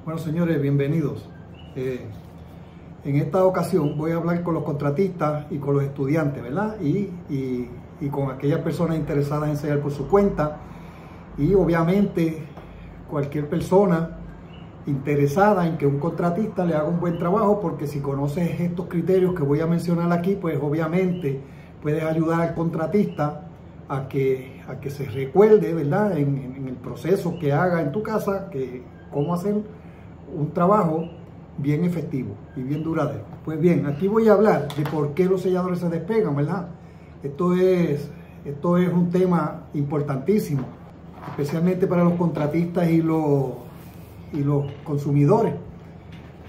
Bueno, señores, bienvenidos. En esta ocasión voy a hablar con los contratistas y con los estudiantes, ¿verdad? Y con aquellas personas interesadas en sellar por su cuenta. Y obviamente cualquier persona interesada en que un contratista le haga un buen trabajo, porque si conoces estos criterios que voy a mencionar aquí, pues obviamente puedes ayudar al contratista a que se recuerde, ¿verdad? En el proceso que haga en tu casa, cómo hacer un trabajo bien efectivo y bien duradero. Pues bien, aquí voy a hablar de por qué los selladores se despegan, ¿verdad? Esto es un tema importantísimo, especialmente para los contratistas y los consumidores,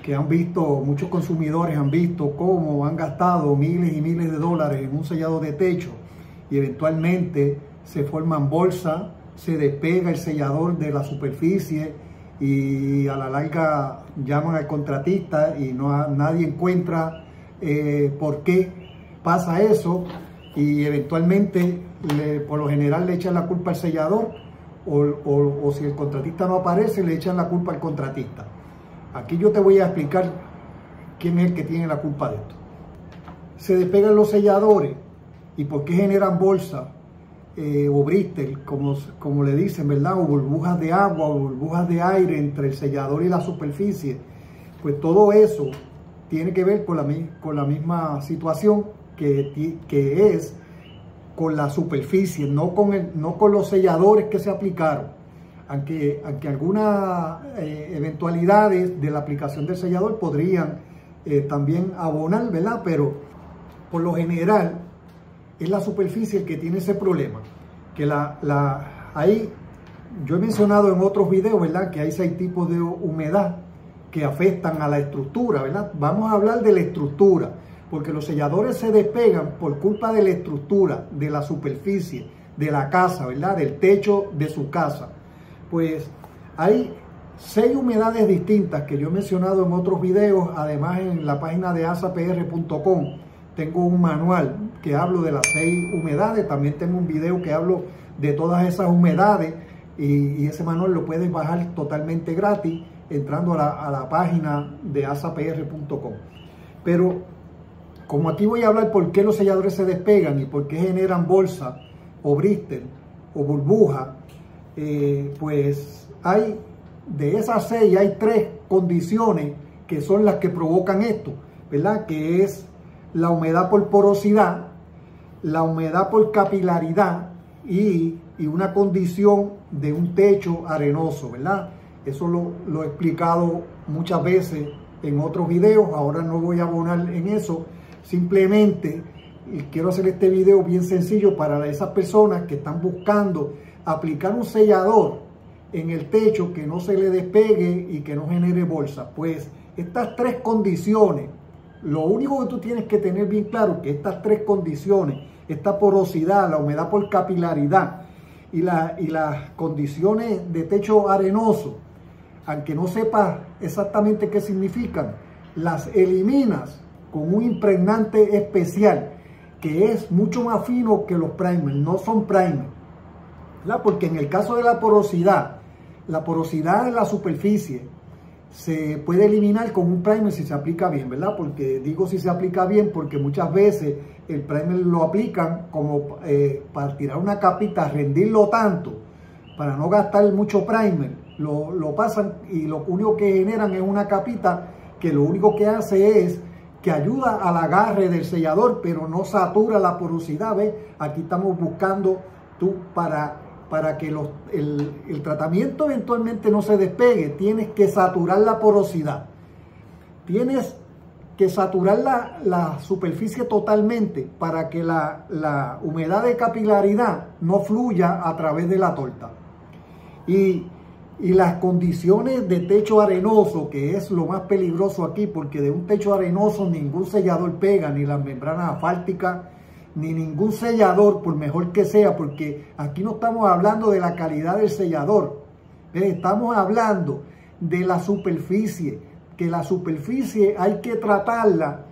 que muchos consumidores han visto cómo han gastado miles y miles de dólares en un sellador de techo y eventualmente se forman bolsas, se despega el sellador de la superficie y a la larga llaman al contratista y nadie encuentra por qué pasa eso, y eventualmente por lo general le echan la culpa al sellador, o si el contratista no aparece le echan la culpa al contratista. Aquí yo te voy a explicar quién es el que tiene la culpa de esto. Se despegan los selladores y por qué generan bolsas o bristle, como le dicen, ¿verdad? O burbujas de agua o burbujas de aire entre el sellador y la superficie. Pues todo eso tiene que ver con la misma situación que es con la superficie, no con los selladores que se aplicaron. Aunque algunas eventualidades de la aplicación del sellador podrían también abonar, ¿verdad? Pero por lo general es la superficie el que tiene ese problema. Ahí yo he mencionado en otros videos, ¿verdad?, que hay 6 tipos de humedad que afectan a la estructura, ¿verdad? Vamos a hablar de la estructura, porque los selladores se despegan por culpa de la estructura, de la superficie, de la casa, ¿verdad?, del techo de su casa. Pues hay 6 humedades distintas que yo he mencionado en otros videos. Además, en la página de asapr.com tengo un manual que hablo de las 6 humedades. También tengo un video que hablo de todas esas humedades, y ese manual lo puedes bajar totalmente gratis entrando a la página de asapr.com. Pero como aquí voy a hablar por qué los selladores se despegan y por qué generan bolsa o bristle o burbuja, pues de esas 6 hay 3 condiciones que son las que provocan esto, ¿verdad? Que es la humedad por porosidad, la humedad por capilaridad y una condición de un techo arenoso, ¿verdad? Eso lo he explicado muchas veces en otros videos. Ahora no voy a abonar en eso. Simplemente quiero hacer este video bien sencillo para esas personas que están buscando aplicar un sellador en el techo que no se le despegue y que no genere bolsa. Pues estas 3 condiciones, lo único que tú tienes que tener bien claro que estas 3 condiciones, esta porosidad, la humedad por capilaridad y las condiciones de techo arenoso, aunque no sepas exactamente qué significan, las eliminas con un impregnante especial que es mucho más fino que los primers. No son primers, ¿verdad? Porque en el caso de la porosidad de la superficie se puede eliminar con un primer si se aplica bien, ¿verdad? Porque digo si se aplica bien porque muchas veces el primer lo aplican como para tirar una capita, rendirlo tanto, para no gastar mucho primer, lo pasan y lo único que generan es una capita que lo único que hace es que ayuda al agarre del sellador, pero no satura la porosidad, ¿ves? Aquí estamos buscando para que el tratamiento eventualmente no se despegue, tienes que saturar la porosidad. Tienes que saturar la superficie totalmente para que la humedad de capilaridad no fluya a través de la torta. Y las condiciones de techo arenoso, que es lo más peligroso aquí, porque de un techo arenoso ningún sellador pega, ni las membranas asfálticas, ni ningún sellador, por mejor que sea, porque aquí no estamos hablando de la calidad del sellador, estamos hablando de la superficie, que la superficie hay que tratarla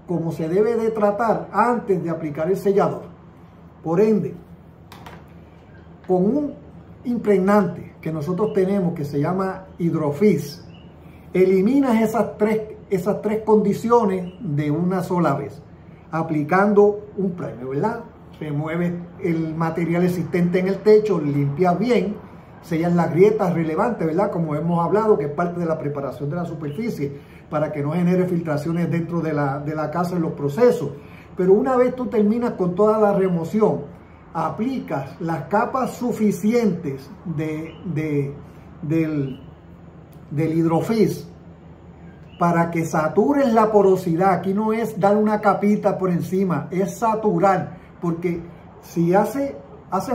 como se debe de tratar antes de aplicar el sellador. Por ende, con un impregnante que nosotros tenemos que se llama Hydrofix, Eliminas esas tres condiciones de una sola vez, aplicando un primer, ¿verdad? Remueves el material existente en el techo, limpias bien, sellas las grietas relevantes, ¿verdad? Como hemos hablado, que es parte de la preparación de la superficie, para que no genere filtraciones dentro de la casa en los procesos. Pero una vez tú terminas con toda la remoción, aplicas las capas suficientes del hidrofis para que satures la porosidad. Aquí no es dar una capita por encima, es saturar, porque si haces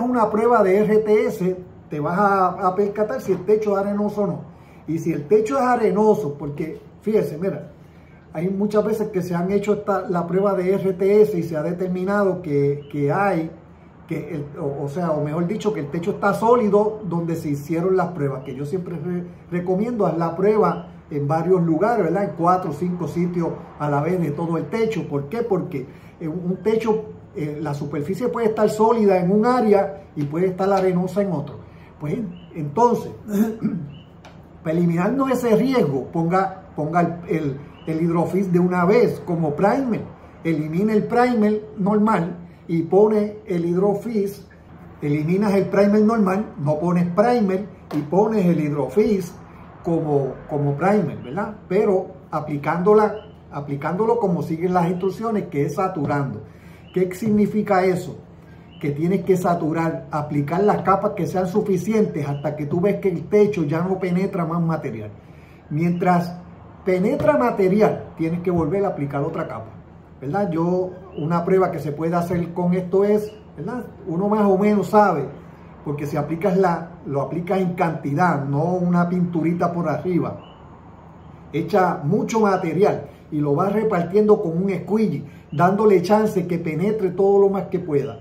una prueba de RTS, te vas a percatar si el techo es arenoso o no. Y si el techo es arenoso, porque fíjese, mira, hay muchas veces que se han hecho la prueba de RTS y se ha determinado o mejor dicho, que el techo está sólido donde se hicieron las pruebas, que yo siempre recomiendo hacer la prueba en varios lugares, ¿verdad? En 4 o 5 sitios a la vez de todo el techo. ¿Por qué? Porque un techo, la superficie puede estar sólida en un área y puede estar arenosa en otro. Pues entonces, para eliminarnos ese riesgo, ponga el hidrofis de una vez como primer. Elimina el primer normal y pone el hidrofis. Eliminas el primer normal, no pones primer y pones el hidrofis como primer, ¿verdad? Pero aplicándolo como siguen las instrucciones, que es saturando. ¿Qué significa eso? Que tienes que saturar, aplicar las capas que sean suficientes hasta que tú ves que el techo ya no penetra más material. Mientras penetra material, tienes que volver a aplicar otra capa, ¿verdad? Una prueba que se puede hacer con esto es, ¿verdad? Uno más o menos sabe, porque si lo aplicas en cantidad, no una pinturita por arriba. Echa mucho material y lo vas repartiendo con un squeegee, dándole chance que penetre todo lo más que pueda.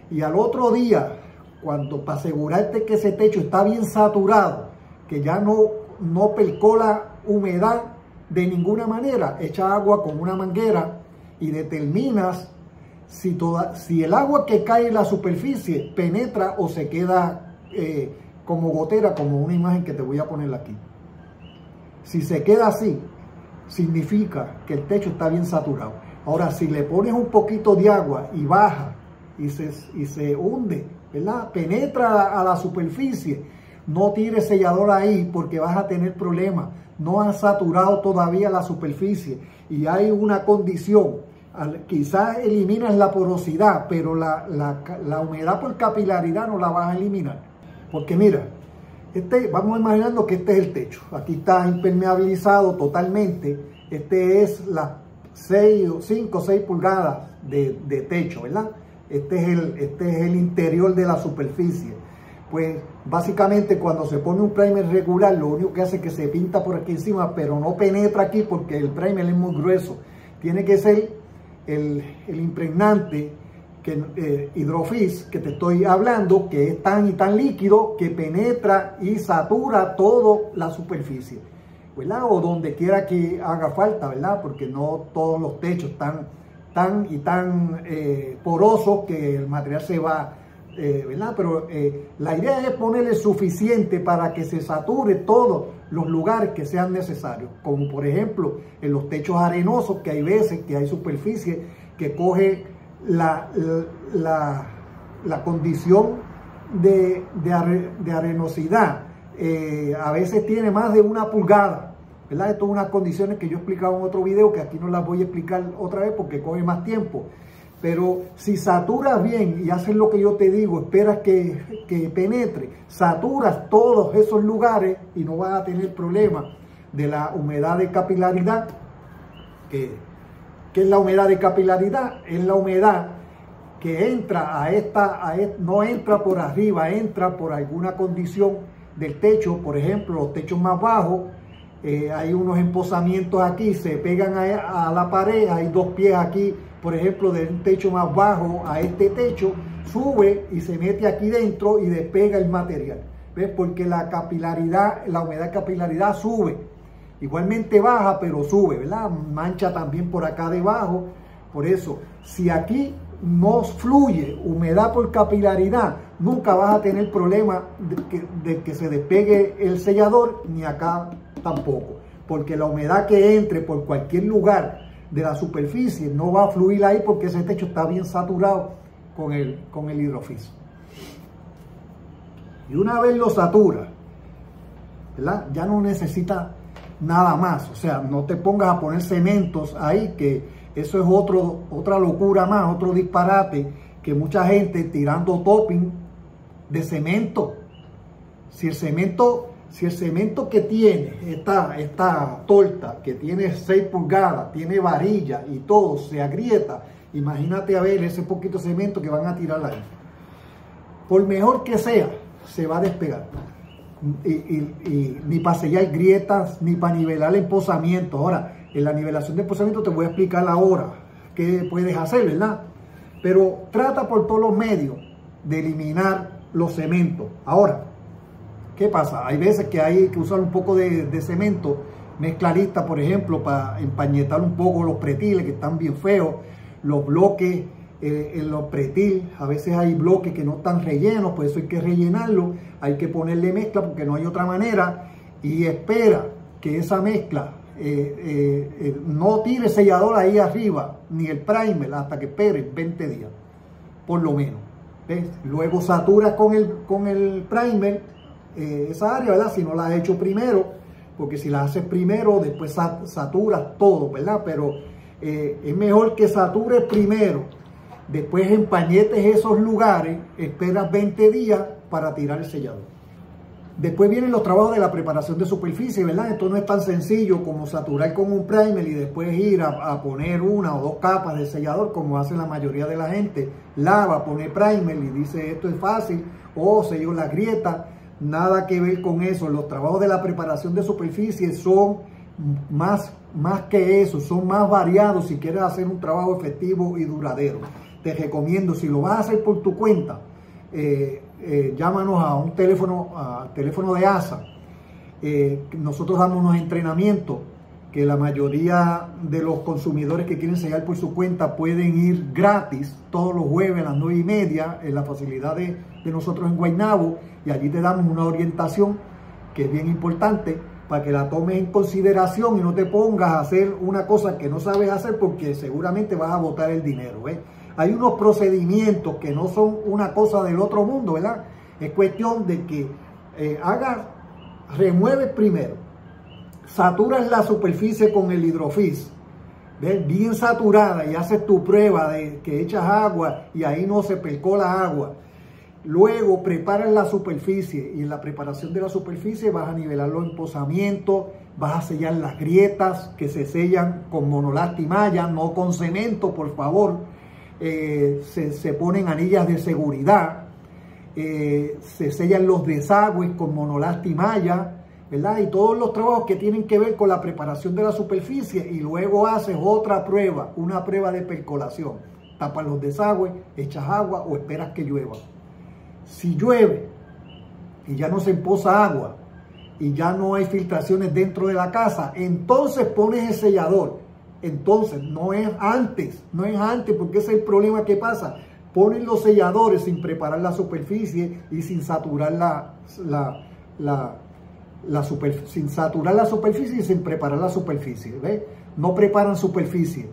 Y al otro día, para asegurarte que ese techo está bien saturado, que ya no percola humedad de ninguna manera, echa agua con una manguera y determinas si el agua que cae en la superficie penetra o se queda como gotera, como una imagen que te voy a poner aquí. Si se queda así, significa que el techo está bien saturado. Ahora, si le pones un poquito de agua y baja y se hunde, ¿verdad? Penetra a la superficie, no tires sellador ahí porque vas a tener problemas. No has saturado todavía la superficie y hay una condición. Quizás eliminas la porosidad, pero la humedad por capilaridad no la vas a eliminar. Porque mira, vamos imaginando que este es el techo. Aquí está impermeabilizado totalmente. Este es las 5 o 6 pulgadas de techo, ¿verdad? Este es el interior de la superficie. Pues básicamente cuando se pone un primer regular, lo único que hace es que se pinta por aquí encima, pero no penetra aquí porque el primer es muy grueso. Tiene que ser el impregnante hidrofis que te estoy hablando, que es tan y tan líquido que penetra y satura toda la superficie, ¿verdad? O donde quiera que haga falta, ¿verdad? Porque no todos los techos están tan porosos que el material se va, ¿verdad? Pero la idea es ponerle suficiente para que se sature todos los lugares que sean necesarios, como por ejemplo en los techos arenosos, que hay veces que hay superficie que coge la condición de arenosidad, a veces tiene más de 1 pulgada, ¿verdad? Esto es unas condiciones que yo he explicado en otro video, que aquí no las voy a explicar otra vez porque coge más tiempo. Pero si saturas bien y haces lo que yo te digo, esperas que penetre, saturas todos esos lugares y no vas a tener problema de la humedad de capilaridad. ¿Qué es la humedad de capilaridad? Es la humedad que entra no entra por arriba, entra por alguna condición del techo. Por ejemplo, los techos más bajos, hay unos empozamientos aquí, se pegan a la pared, hay 2 pies aquí, por ejemplo, de un techo más bajo a este techo, sube y se mete aquí dentro y despega el material. ¿Ves? Porque la humedad de capilaridad sube. Igualmente baja, pero sube, ¿verdad? Mancha también por acá debajo. Por eso, si aquí no fluye humedad por capilaridad, nunca vas a tener problema de que se despegue el sellador, ni acá tampoco. porque la humedad que entre por cualquier lugar de la superficie no va a fluir ahí porque ese techo está bien saturado con el hidrofis. Y una vez lo satura, ¿verdad? Ya no necesita nada más. O sea, no te pongas a poner cementos ahí, que eso es otra locura más, otro disparate, que mucha gente tirando topping de cemento. Si el cemento que tiene esta torta, que tiene 6 pulgadas, tiene varilla y todo, se agrieta, imagínate a ver ese poquito cemento que van a tirar ahí. Por mejor que sea, se va a despegar. Y ni para sellar grietas, ni para nivelar el empozamiento. Ahora, en la nivelación de empozamiento te voy a explicar ahora qué puedes hacer, ¿verdad? Pero trata por todos los medios de eliminar los cementos. Ahora, ¿qué pasa? Hay veces que hay que usar un poco de cemento mezclarista, por ejemplo, para empañetar un poco los pretiles que están bien feos, los bloques en los pretil. A veces hay bloques que no están rellenos, por eso hay que rellenarlo, hay que ponerle mezcla porque no hay otra manera, y espera que esa mezcla no tire sellador ahí arriba, ni el primer, hasta que espere 20 días, por lo menos. ¿Ves? Luego saturas con el primer esa área, ¿verdad? Si no la has hecho primero, porque si la haces primero, después saturas todo, ¿verdad? Pero es mejor que satures primero, después empañetes esos lugares, esperas 20 días para tirar el sellador. Después vienen los trabajos de la preparación de superficie, ¿verdad? Esto no es tan sencillo como saturar con un primer y después ir a poner 1 o 2 capas de sellador, como hace la mayoría de la gente. Lava, pone primer y dice esto es fácil, o selló la grieta. Nada que ver con eso. Los trabajos de la preparación de superficie son más que eso, son más variados si quieres hacer un trabajo efectivo y duradero. Te recomiendo, si lo vas a hacer por tu cuenta, llámanos a un teléfono de ASA. Nosotros damos unos entrenamientos que la mayoría de los consumidores que quieren sellar por su cuenta pueden ir gratis todos los jueves a las 9:30 en la facilidad de nosotros en Guaynabo, y allí te damos una orientación que es bien importante para que la tomes en consideración y no te pongas a hacer una cosa que no sabes hacer, porque seguramente vas a botar el dinero, ¿ves? Hay unos procedimientos que no son una cosa del otro mundo, ¿verdad? Es cuestión de que remueves primero, saturas la superficie con el hidrofis, ¿ves? Bien saturada, y haces tu prueba de que echas agua y ahí no se percola agua. Luego preparas la superficie, y en la preparación de la superficie vas a nivelar los empozamientos, vas a sellar las grietas, que se sellan con monolasti malla, no con cemento, por favor. Se ponen anillas de seguridad, se sellan los desagües con monolasti malla, ¿verdad? Y todos los trabajos que tienen que ver con la preparación de la superficie, y luego haces otra prueba, una prueba de percolación. Tapas los desagües, echas agua o esperas que llueva. Si llueve y ya no se empoza agua y ya no hay filtraciones dentro de la casa, entonces pones el sellador. Entonces, no es antes, porque ese es el problema que pasa. Ponen los selladores sin preparar la superficie y sin saturar sin saturar la superficie y sin preparar la superficie, ¿ves? No preparan superficie,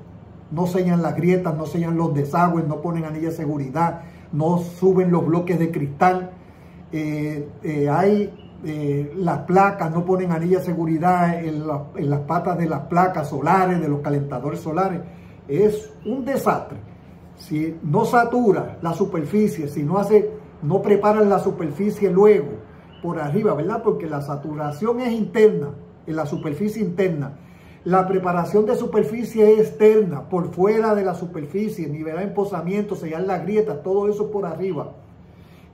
no sellan las grietas, no sellan los desagües, no ponen anillas de seguridad, no suben los bloques de cristal, las placas, no ponen anillas de seguridad en las patas de las placas solares, de los calentadores solares. Es un desastre. Si no satura la superficie, si no preparan la superficie luego por arriba, ¿verdad? Porque la saturación es interna, en la superficie interna. La preparación de superficie es externa, por fuera de la superficie, nivelar empozamiento, sellar las grietas, todo eso por arriba.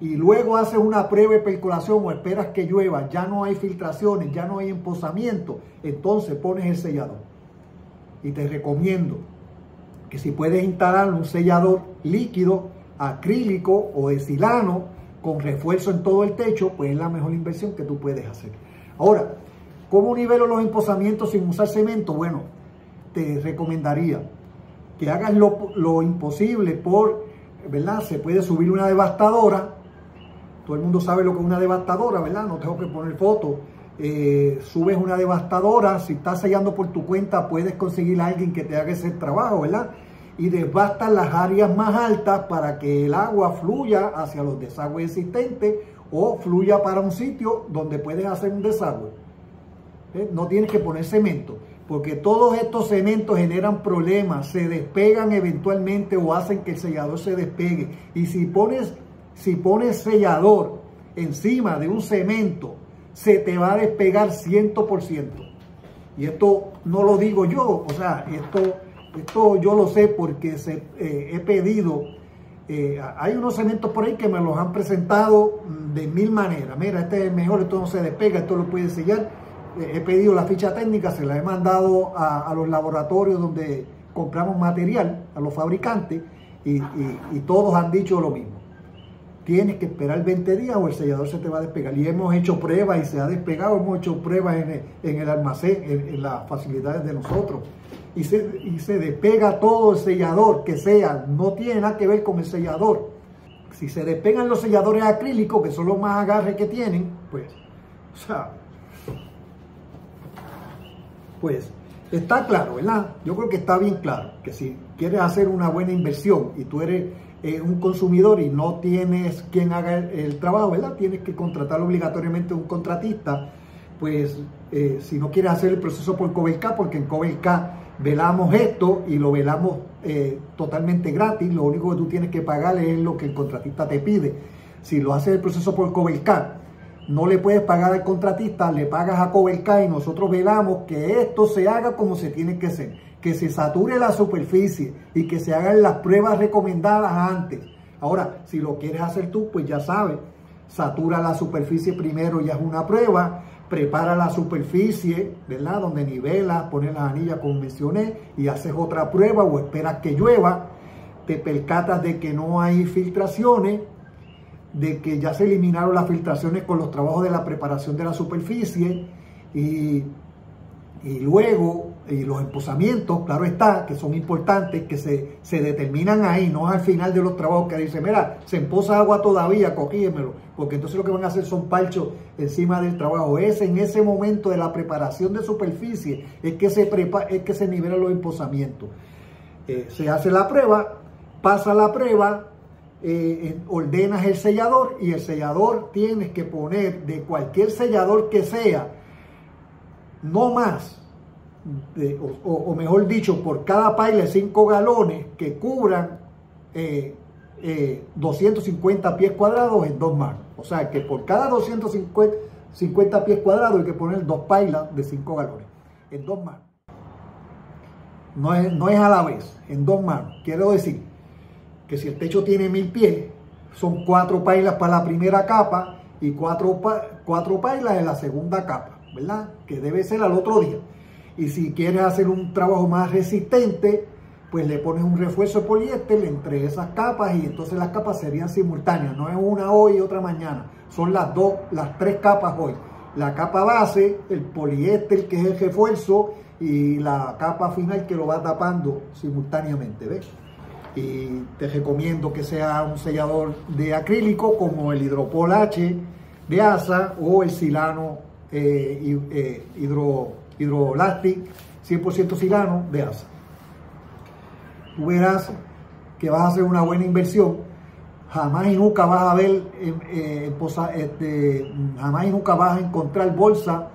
Y luego haces una prueba de percolación o esperas que llueva, ya no hay filtraciones, ya no hay empozamiento, entonces pones el sellador. Y te recomiendo que si puedes instalar un sellador líquido, acrílico o de silano, con refuerzo en todo el techo, pues es la mejor inversión que tú puedes hacer. Ahora, ¿cómo nivelo los empozamientos sin usar cemento? Bueno, te recomendaría que hagas lo imposible ¿verdad? Se puede subir una devastadora. Todo el mundo sabe lo que es una devastadora, ¿verdad? No tengo que poner fotos. subes una devastadora. Si estás sellando por tu cuenta, puedes conseguir a alguien que te haga ese trabajo, ¿verdad? Y devastas las áreas más altas para que el agua fluya hacia los desagües existentes o fluya para un sitio donde puedes hacer un desagüe. No tienes que poner cemento, porque todos estos cementos generan problemas, se despegan eventualmente o hacen que el sellador se despegue. Y si pones sellador encima de un cemento, se te va a despegar 100%. Y esto no lo digo yo, o sea, esto yo lo sé porque he pedido. Hay unos cementos por ahí que me los han presentado de mil maneras. Mira, este es mejor, esto no se despega, esto lo puedes sellar. He pedido la ficha técnica, se la he mandado a los laboratorios donde compramos material, a los fabricantes, y todos han dicho lo mismo. Tienes que esperar 20 días o el sellador se te va a despegar. Y hemos hecho pruebas y se ha despegado, hemos hecho pruebas en el almacén, en las facilidades de nosotros. Y se despega todo el sellador que sea, no tiene nada que ver con el sellador. Si se despegan los selladores acrílicos, que son los más agarres que tienen, pues está claro, ¿verdad? Yo creo que está bien claro que si quieres hacer una buena inversión y tú eres un consumidor y no tienes quien haga el trabajo, ¿verdad? Tienes que contratar obligatoriamente a un contratista. Pues si no quieres hacer el proceso por Covelca, porque en Covelca velamos esto y lo velamos totalmente gratis, lo único que tú tienes que pagar es lo que el contratista te pide. Si lo haces el proceso por Covelca, no le puedes pagar al contratista, le pagas a Covelca y nosotros velamos que esto se haga como se tiene que hacer, que se sature la superficie y que se hagan las pruebas recomendadas antes. Ahora, si lo quieres hacer tú, pues ya sabes, satura la superficie primero y haz una prueba, prepara la superficie, ¿verdad? Donde nivelas, pones las anillas como mencioné y haces otra prueba o esperas que llueva, te percatas de que no hay filtraciones, de que ya se eliminaron las filtraciones con los trabajos de la preparación de la superficie y luego los empozamientos, claro está, que son importantes, que se determinan ahí, no al final de los trabajos que dice, mira, se empoza agua todavía, corrígemelo, porque entonces lo que van a hacer son parchos encima del trabajo. En ese momento de la preparación de superficie es que se nivelan los empozamientos. Se hace la prueba, pasa la prueba, ordenas el sellador y el sellador tienes que poner de cualquier sellador que sea, no más, o mejor dicho, por cada paila de 5 galones que cubran 250 pies cuadrados en 2 manos. O sea que por cada 250 pies cuadrados hay que poner 2 pailas de 5 galones en 2 manos. No es a la vez, en 2 manos. Quiero decir que si el techo tiene 1000 pies, son 4 pailas para la primera capa y 4 pailas en la segunda capa, ¿verdad? Que debe ser al otro día. Y si quieres hacer un trabajo más resistente, pues le pones un refuerzo de poliéster entre esas capas y entonces las capas serían simultáneas. No es una hoy y otra mañana. Son las 3 capas hoy. La capa base, el poliéster que es el refuerzo y la capa final que lo va tapando simultáneamente, ¿ves? Y te recomiendo que sea un sellador de acrílico como el Hidropol H de ASA o el Silano Hidrolastic 100% Silano de ASA. Tú verás que vas a hacer una buena inversión. Jamás y nunca vas a ver, jamás y nunca vas a encontrar bolsa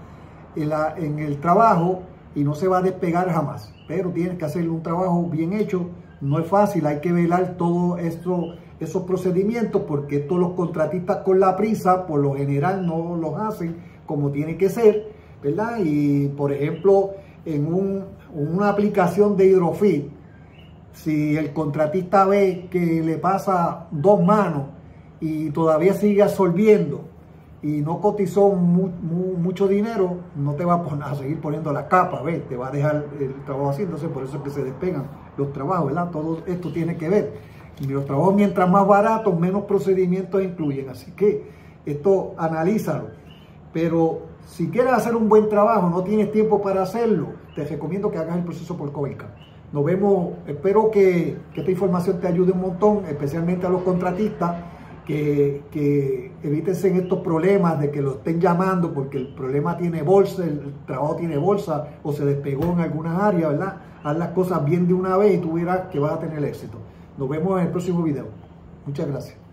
en el trabajo y no se va a despegar jamás. Pero tienes que hacer un trabajo bien hecho. No es fácil, hay que velar todos esos procedimientos porque todos los contratistas con la prisa, por lo general no los hacen como tiene que ser, ¿verdad? Y por ejemplo, en una aplicación de Hidrofit, si el contratista ve que le pasa 2 manos y todavía sigue absorbiendo y no cotizó mucho dinero, no te va a seguir poniendo las capas, ¿ves? Te va a dejar el trabajo así. Entonces por eso es que se despegan los trabajos, ¿verdad? Todo esto tiene que ver. Y los trabajos mientras más baratos, menos procedimientos incluyen. Así que esto analízalo. Pero si quieres hacer un buen trabajo, no tienes tiempo para hacerlo, te recomiendo que hagas el proceso por Covelca. Nos vemos, espero que esta información te ayude un montón, especialmente a los contratistas, que evítense en estos problemas de que lo estén llamando porque el problema tiene bolsa, el trabajo tiene bolsa o se despegó en algunas áreas, ¿verdad? Haz las cosas bien de una vez y tú verás que vas a tener éxito. Nos vemos en el próximo video. Muchas gracias.